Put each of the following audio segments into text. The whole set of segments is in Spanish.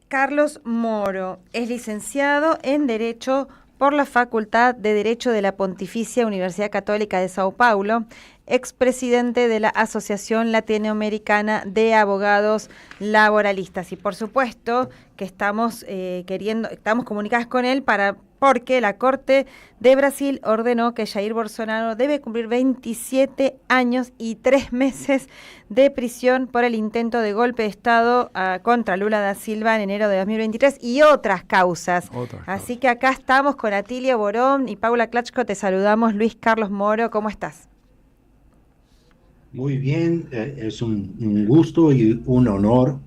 Carlos Moro es licenciado en Derecho por la Facultad de Derecho de la Pontificia Universidad Católica de Sao Paulo, expresidente de la Asociación Latinoamericana de Abogados Laboralistas. Y por supuesto que estamos comunicadas con él porque la Corte de Brasil ordenó que Jair Bolsonaro debe cumplir 27 años y 3 meses de prisión por el intento de golpe de Estado contra Lula da Silva en enero de 2023 y otras causas. Así que acá estamos con Atilio Borón y Paula Klachko. Te saludamos, Luis Carlos Moro. ¿Cómo estás? Muy bien, es un gusto y un honor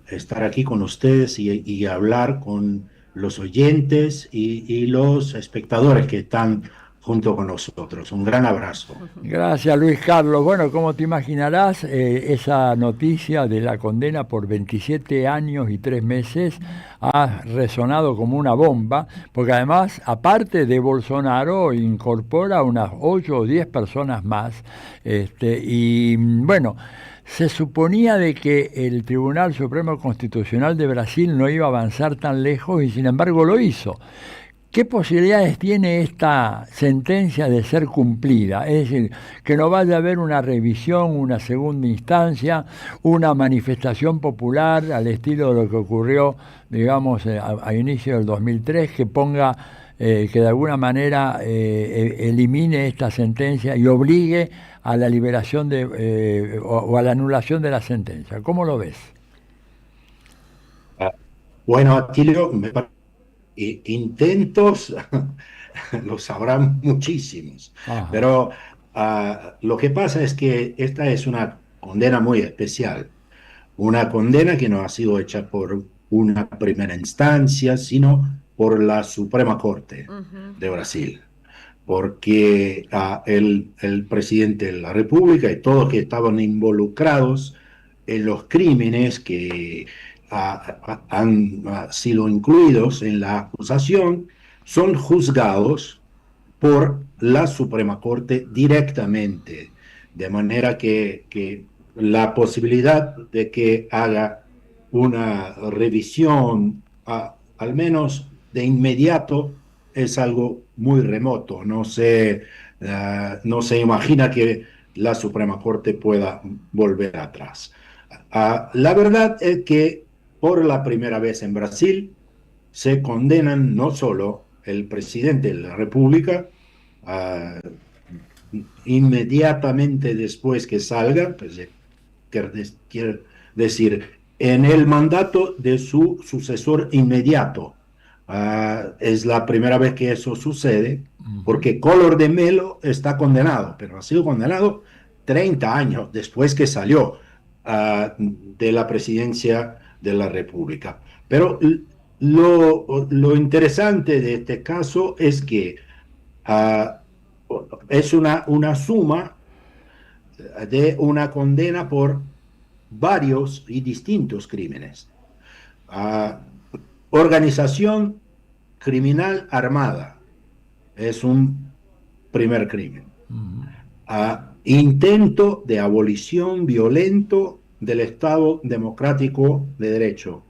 estar aquí con ustedes y hablar con los oyentes y los espectadores que están junto con nosotros. Un gran abrazo. Gracias, Luis Carlos. Bueno, como te imaginarás, esa noticia de la condena por 27 años y 3 meses ha resonado como una bomba, porque además, aparte de Bolsonaro, incorpora unas 8 o 10 personas más. Y bueno, se suponía de que el Tribunal Supremo Constitucional de Brasil no iba a avanzar tan lejos y sin embargo lo hizo. ¿Qué posibilidades tiene esta sentencia de ser cumplida? Es decir, que no vaya a haber una revisión, una segunda instancia, una manifestación popular al estilo de lo que ocurrió, digamos, a inicio del 2003, que ponga, que de alguna manera elimine esta sentencia y obligue a la liberación o a la anulación de la sentencia. ¿Cómo lo ves? Ah, Bueno, Atilio, intentos los habrán muchísimos, Ajá. pero lo que pasa es que esta es una condena muy especial, una condena que no ha sido hecha por una primera instancia, sino por la Suprema Corte Uh-huh. de Brasil, porque el presidente de la República y todos que estaban involucrados en los crímenes que han sido incluidos en la acusación son juzgados por la Suprema Corte directamente, de manera que la posibilidad de que haga una revisión, al menos de inmediato, es algo muy remoto. No se imagina que la Suprema Corte pueda volver atrás. La verdad es que por la primera vez en Brasil se condenan no solo el presidente de la República, uh, inmediatamente después que salga, pues, quiere decir, en el mandato de su sucesor inmediato. Es la primera vez que eso sucede, Uh-huh. porque Collor de Mello está condenado, pero ha sido condenado 30 años después que salió de la presidencia de la República. Pero lo interesante de este caso es que es una suma de una condena por varios y distintos crímenes. Uh, Organización criminal armada es un primer crimen. Uh-huh. Intento de abolición violento del Estado democrático de derecho.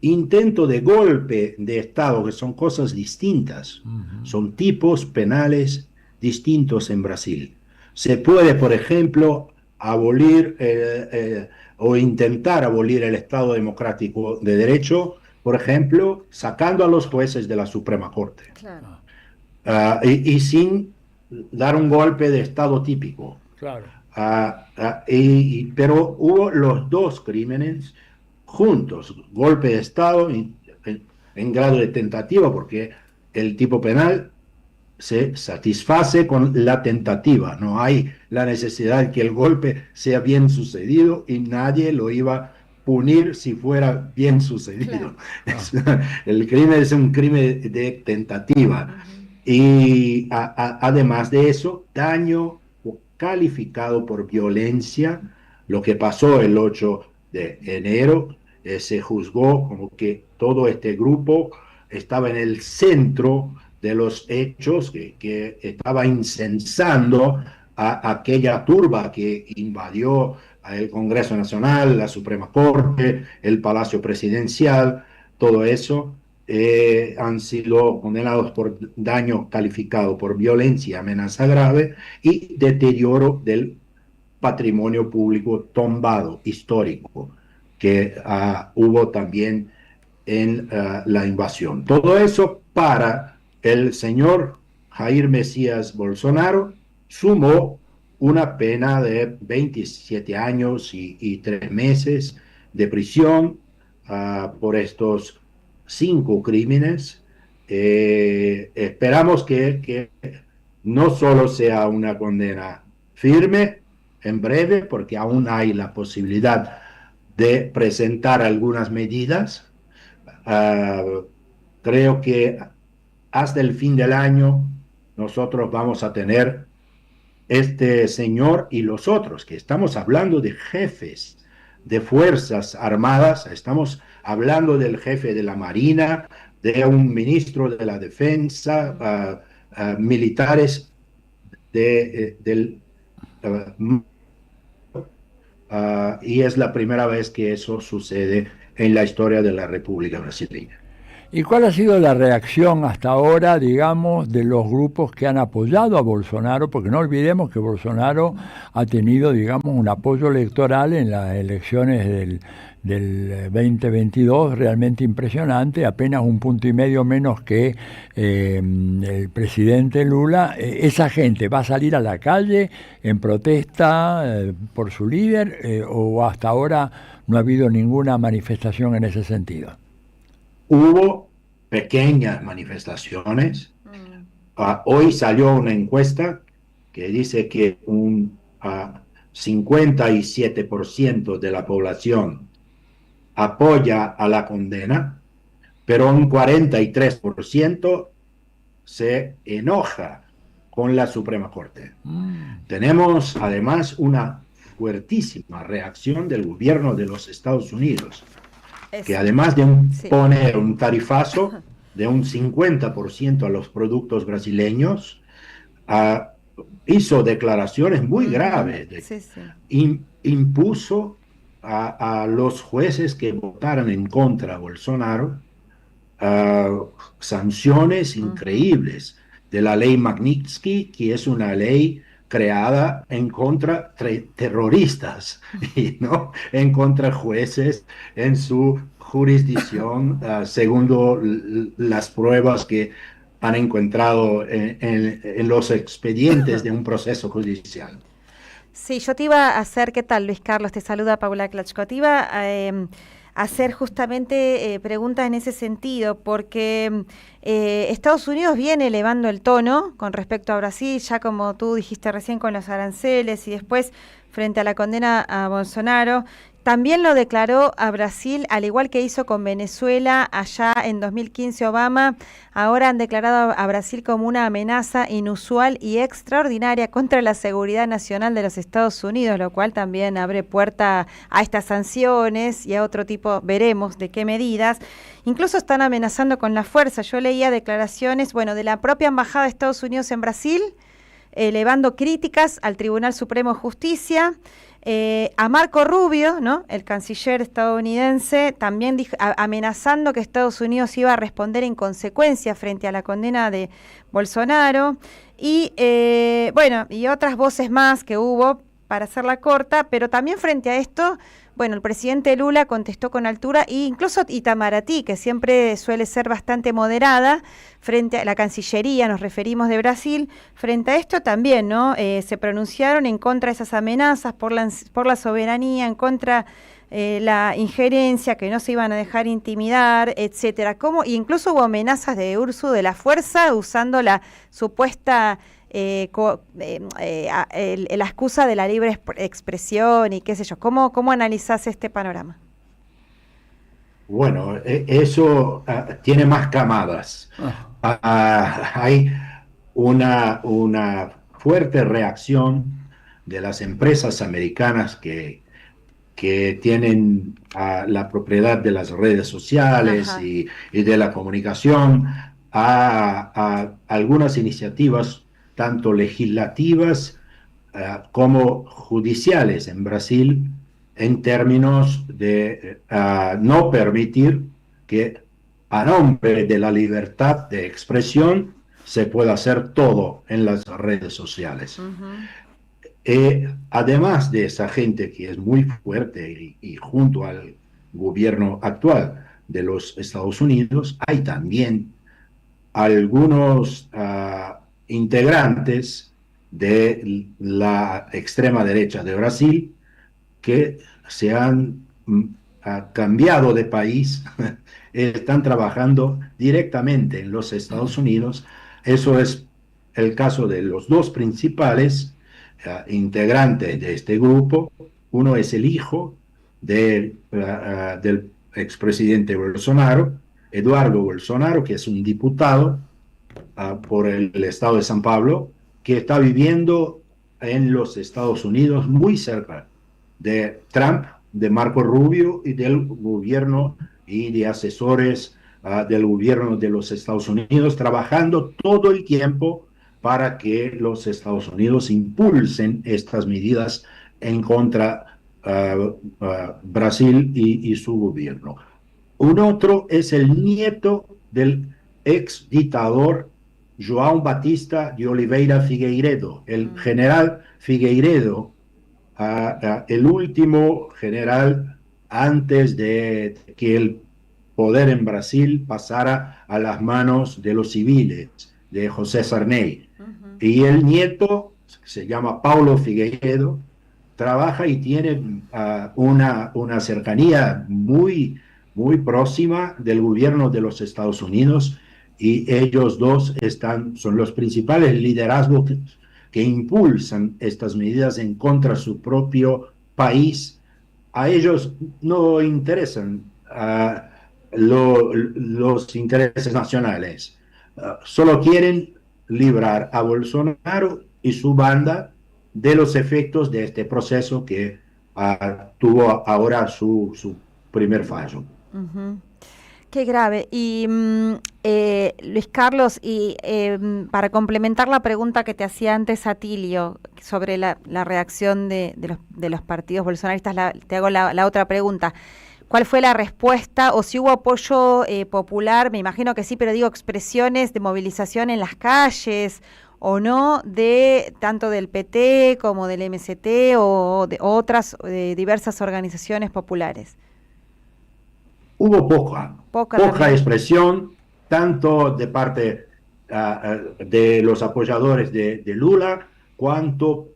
Intento de golpe de Estado, que son cosas distintas, Uh-huh. son tipos penales distintos en Brasil. Se puede, por ejemplo, abolir o intentar abolir el Estado democrático de derecho, por ejemplo, sacando a los jueces de la Suprema Corte. Claro. Y sin dar un golpe de Estado típico. Claro. Pero hubo los dos crímenes juntos, golpe de Estado en grado de tentativa, porque el tipo penal se satisface con la tentativa, no hay la necesidad que el golpe sea bien sucedido y nadie lo iba a punir si fuera bien sucedido. Claro. El crimen es un crimen de tentativa. Uh-huh. Y además de eso, daño calificado por violencia, lo que pasó el 8 de enero, se juzgó como que todo este grupo estaba en el centro de los hechos, que estaba incensando a aquella turba que invadió el Congreso Nacional, la Suprema Corte, el Palacio Presidencial, todo eso han sido condenados por daño calificado por violencia, amenaza grave y deterioro del patrimonio público tombado, histórico, que hubo también en la invasión. Todo eso para el señor Jair Mesías Bolsonaro sumó una pena de 27 años y 3 meses de prisión por estos 5 crímenes. Esperamos que no solo sea una condena firme en breve, porque aún hay la posibilidad de presentar algunas medidas. Creo que hasta el fin del año nosotros vamos a tener este señor y los otros, que estamos hablando de jefes de fuerzas armadas, estamos hablando del jefe de la Marina, de un ministro de la Defensa, militares del y es la primera vez que eso sucede en la historia de la República Brasileña. ¿Y cuál ha sido la reacción hasta ahora, digamos, de los grupos que han apoyado a Bolsonaro? Porque no olvidemos que Bolsonaro ha tenido, digamos, un apoyo electoral en las elecciones del 2022 realmente impresionante, apenas 1,5 puntos menos que el presidente Lula. ¿Esa gente va a salir a la calle en protesta por su líder o hasta ahora no ha habido ninguna manifestación en ese sentido? Hubo pequeñas manifestaciones. Hoy salió una encuesta que dice que un 57% de la población apoya a la condena, pero un 43% se enoja con la Suprema Corte. Tenemos además una fuertísima reacción del gobierno de los Estados Unidos, que además de poner un tarifazo de un 50% a los productos brasileños, hizo declaraciones muy graves. Impuso a los jueces que votaran en contra de Bolsonaro sanciones increíbles de la ley Magnitsky, que es una ley creada en contra de terroristas y no en contra de jueces en su jurisdicción, segundo las pruebas que han encontrado en los expedientes de un proceso judicial. Sí, yo te iba a hacer, ¿qué tal, Luis Carlos? Te saluda Paula Klachko. Te iba a hacer justamente preguntas en ese sentido, porque Estados Unidos viene elevando el tono con respecto a Brasil, ya como tú dijiste recién con los aranceles y después frente a la condena a Bolsonaro. También lo declaró a Brasil, al igual que hizo con Venezuela allá en 2015 Obama. Ahora han declarado a Brasil como una amenaza inusual y extraordinaria contra la seguridad nacional de los Estados Unidos, lo cual también abre puerta a estas sanciones y a otro tipo, veremos de qué medidas. Incluso están amenazando con la fuerza. Yo leía declaraciones, de la propia Embajada de Estados Unidos en Brasil, elevando críticas al Tribunal Supremo de Justicia. A Marco Rubio, ¿no?, el canciller estadounidense, también amenazando que Estados Unidos iba a responder en consecuencia frente a la condena de Bolsonaro. Y y otras voces más que hubo, para hacerla corta, pero también frente a esto, el presidente Lula contestó con altura, e incluso Itamaraty, que siempre suele ser bastante moderada, frente a la Cancillería, nos referimos de Brasil, frente a esto también, ¿no? Se pronunciaron en contra de esas amenazas por la soberanía, en contra la injerencia, que no se iban a dejar intimidar, etcétera. Incluso hubo amenazas de uso de la fuerza usando la supuesta la excusa de la libre expresión y qué sé yo. ¿Cómo analizás este panorama? Bueno, eso tiene más camadas. Hay una fuerte reacción de las empresas americanas que tienen la propiedad de las redes sociales y de la comunicación a algunas iniciativas tanto legislativas como judiciales en Brasil en términos de no permitir que a nombre de la libertad de expresión se pueda hacer todo en las redes sociales. Ujú. Además de esa gente que es muy fuerte y junto al gobierno actual de los Estados Unidos, hay también algunos integrantes de la extrema derecha de Brasil que se han cambiado de país, están trabajando directamente en los Estados Unidos. Eso es el caso de los dos principales integrantes de este grupo. Uno es el hijo del expresidente Bolsonaro, Eduardo Bolsonaro, que es un diputado por el estado de San Pablo, que está viviendo en los Estados Unidos muy cerca de Trump, de Marco Rubio y del gobierno y de asesores del gobierno de los Estados Unidos, trabajando todo el tiempo para que los Estados Unidos impulsen estas medidas en contra Brasil y su gobierno. Un otro es el nieto del ex dictador João Batista de Oliveira Figueiredo, el general Figueiredo, el último general antes de que el poder en Brasil pasara a las manos de los civiles, de José Sarney. Y el nieto, se llama Paulo Figueiredo, trabaja y tiene una cercanía muy próxima del gobierno de los Estados Unidos, y ellos dos son los principales liderazgos que impulsan estas medidas en contra de su propio país. A ellos no interesan los intereses nacionales, solo quieren librar a Bolsonaro y su banda de los efectos de este proceso que tuvo ahora su primer fallo. Ujú. Qué grave. Y Luis Carlos, y para complementar la pregunta que te hacía antes Atilio sobre la reacción de los partidos bolsonaristas, te hago la otra pregunta. ¿Cuál fue la respuesta o si hubo apoyo popular? Me imagino que sí, pero digo, expresiones de movilización en las calles o no, de tanto del PT como del MST o de otras diversas organizaciones populares. Hubo poca También. expresión, tanto de parte de los apoyadores de Lula, cuanto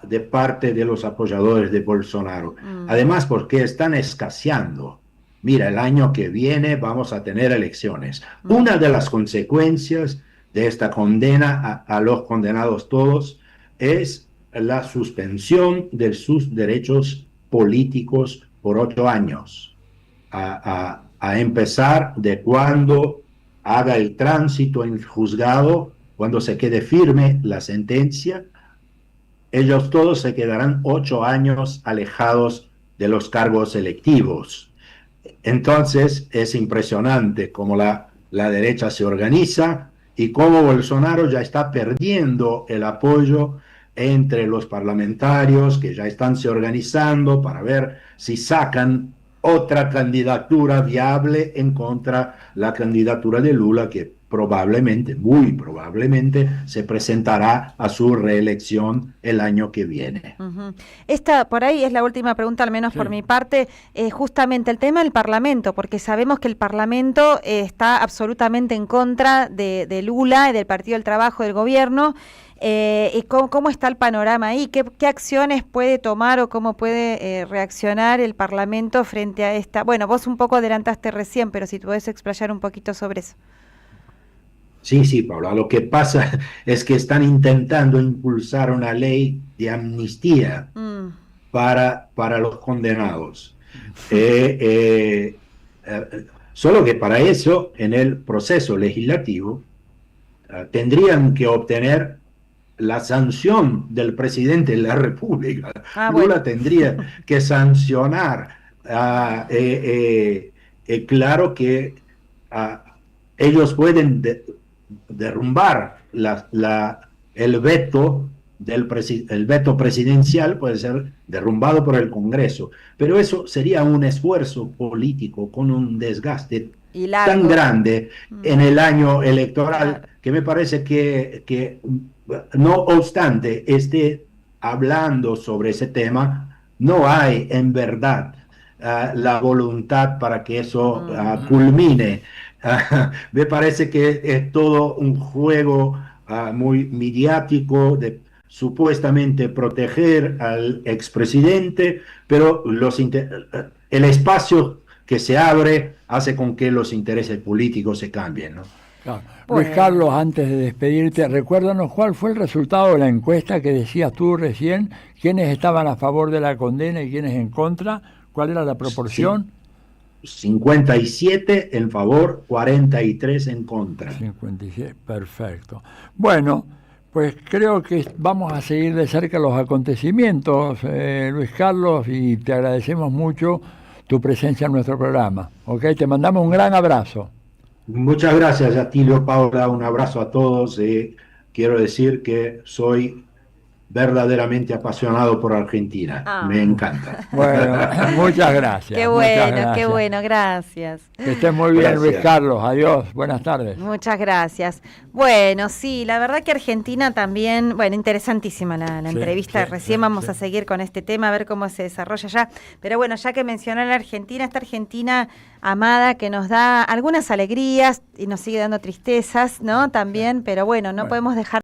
de parte de los apoyadores de Bolsonaro. Además, porque están escaseando. Mira, el año que viene vamos a tener elecciones. Una de las consecuencias de esta condena a los condenados todos es la suspensión de sus derechos políticos por 8 años. A empezar de cuando haga el tránsito en juzgado, cuando se quede firme la sentencia, ellos todos se quedarán 8 años alejados de los cargos electivos. Entonces es impresionante cómo la derecha se organiza y cómo Bolsonaro ya está perdiendo el apoyo entre los parlamentarios que ya están se organizando para ver si sacan otra candidatura viable en contra la candidatura de Lula, que probablemente, muy probablemente, se presentará a su reelección el año que viene. Uh-huh. Esta, por ahí, es la última pregunta, al menos por mi parte, justamente el tema del Parlamento, porque sabemos que el Parlamento está absolutamente en contra de Lula y del Partido del Trabajo del gobierno. ¿Y cómo está el panorama ahí? ¿Qué acciones puede tomar o cómo puede reaccionar el Parlamento frente a esta? Bueno, vos un poco adelantaste recién, pero si te podés explayar un poquito sobre eso. Sí, Paula, lo que pasa es que están intentando impulsar una ley de amnistía para los condenados. Solo que para eso, en el proceso legislativo, tendrían que obtener la sanción del presidente de la República. Lula tendría que sancionar. Claro que ellos pueden derrumbar el veto el veto presidencial puede ser derrumbado por el Congreso, pero eso sería un esfuerzo político con un desgaste Y tan largo. grande en el año electoral Claro. que me parece que no obstante esté hablando sobre ese tema, no hay en verdad la voluntad para que eso culmine. Me parece que es todo un juego muy mediático de supuestamente proteger al expresidente, pero el espacio que se abre hace con que los intereses políticos se cambien, ¿no? Claro. Luis Bueno. Carlos, antes de despedirte, recuérdanos cuál fue el resultado de la encuesta que decías tú recién, quiénes estaban a favor de la condena y quiénes en contra, cuál era la proporción. 57 en favor, 43 en contra. 57, perfecto. Bueno, pues creo que vamos a seguir de cerca los acontecimientos, Luis Carlos, y te agradecemos mucho tu presencia en nuestro programa. ¿Ok? Te mandamos un gran abrazo. Muchas gracias, Atilio, Paula, un abrazo a todos. Quiero decir que soy verdaderamente apasionado por Argentina. Me encanta. Bueno, muchas gracias. Qué muchas bueno, gracias. qué bueno, gracias. Que estés muy bien, Gracias. Luis Carlos. Adiós, buenas tardes. Muchas gracias. Bueno, sí, la verdad que Argentina también, bueno, interesantísima la Sí, entrevista. sí, Recién sí, vamos sí. a seguir con este tema, a ver cómo se desarrolla ya. Pero bueno, ya que mencionó la Argentina, esta Argentina amada que nos da algunas alegrías y nos sigue dando tristezas, ¿no? También, pero bueno, no podemos dejar